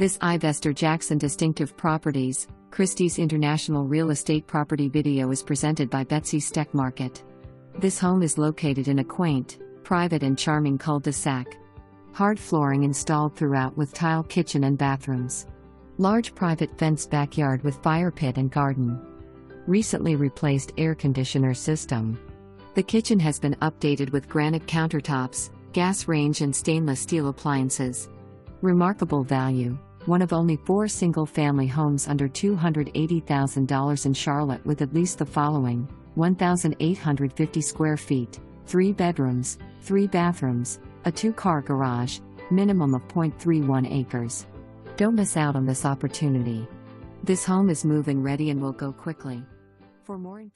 This Ivester Jackson Distinctive Properties, Christie's international real estate property video is presented by Betsy Steck Market. This home is located in a quaint, private and charming cul-de-sac. Hard flooring installed throughout with tile kitchen and bathrooms. Large private fenced backyard with fire pit and garden. Recently replaced air conditioner system. The kitchen has been updated with granite countertops, gas range and stainless steel appliances. Remarkable value. One of only 4 single-family homes under $280,000 in Charlotte with at least the following: 1,850 square feet, 3 bedrooms, 3 bathrooms, a 2-car garage, minimum of 0.31 acres. Don't miss out on this opportunity. This home is move-in ready and will go quickly. For more information,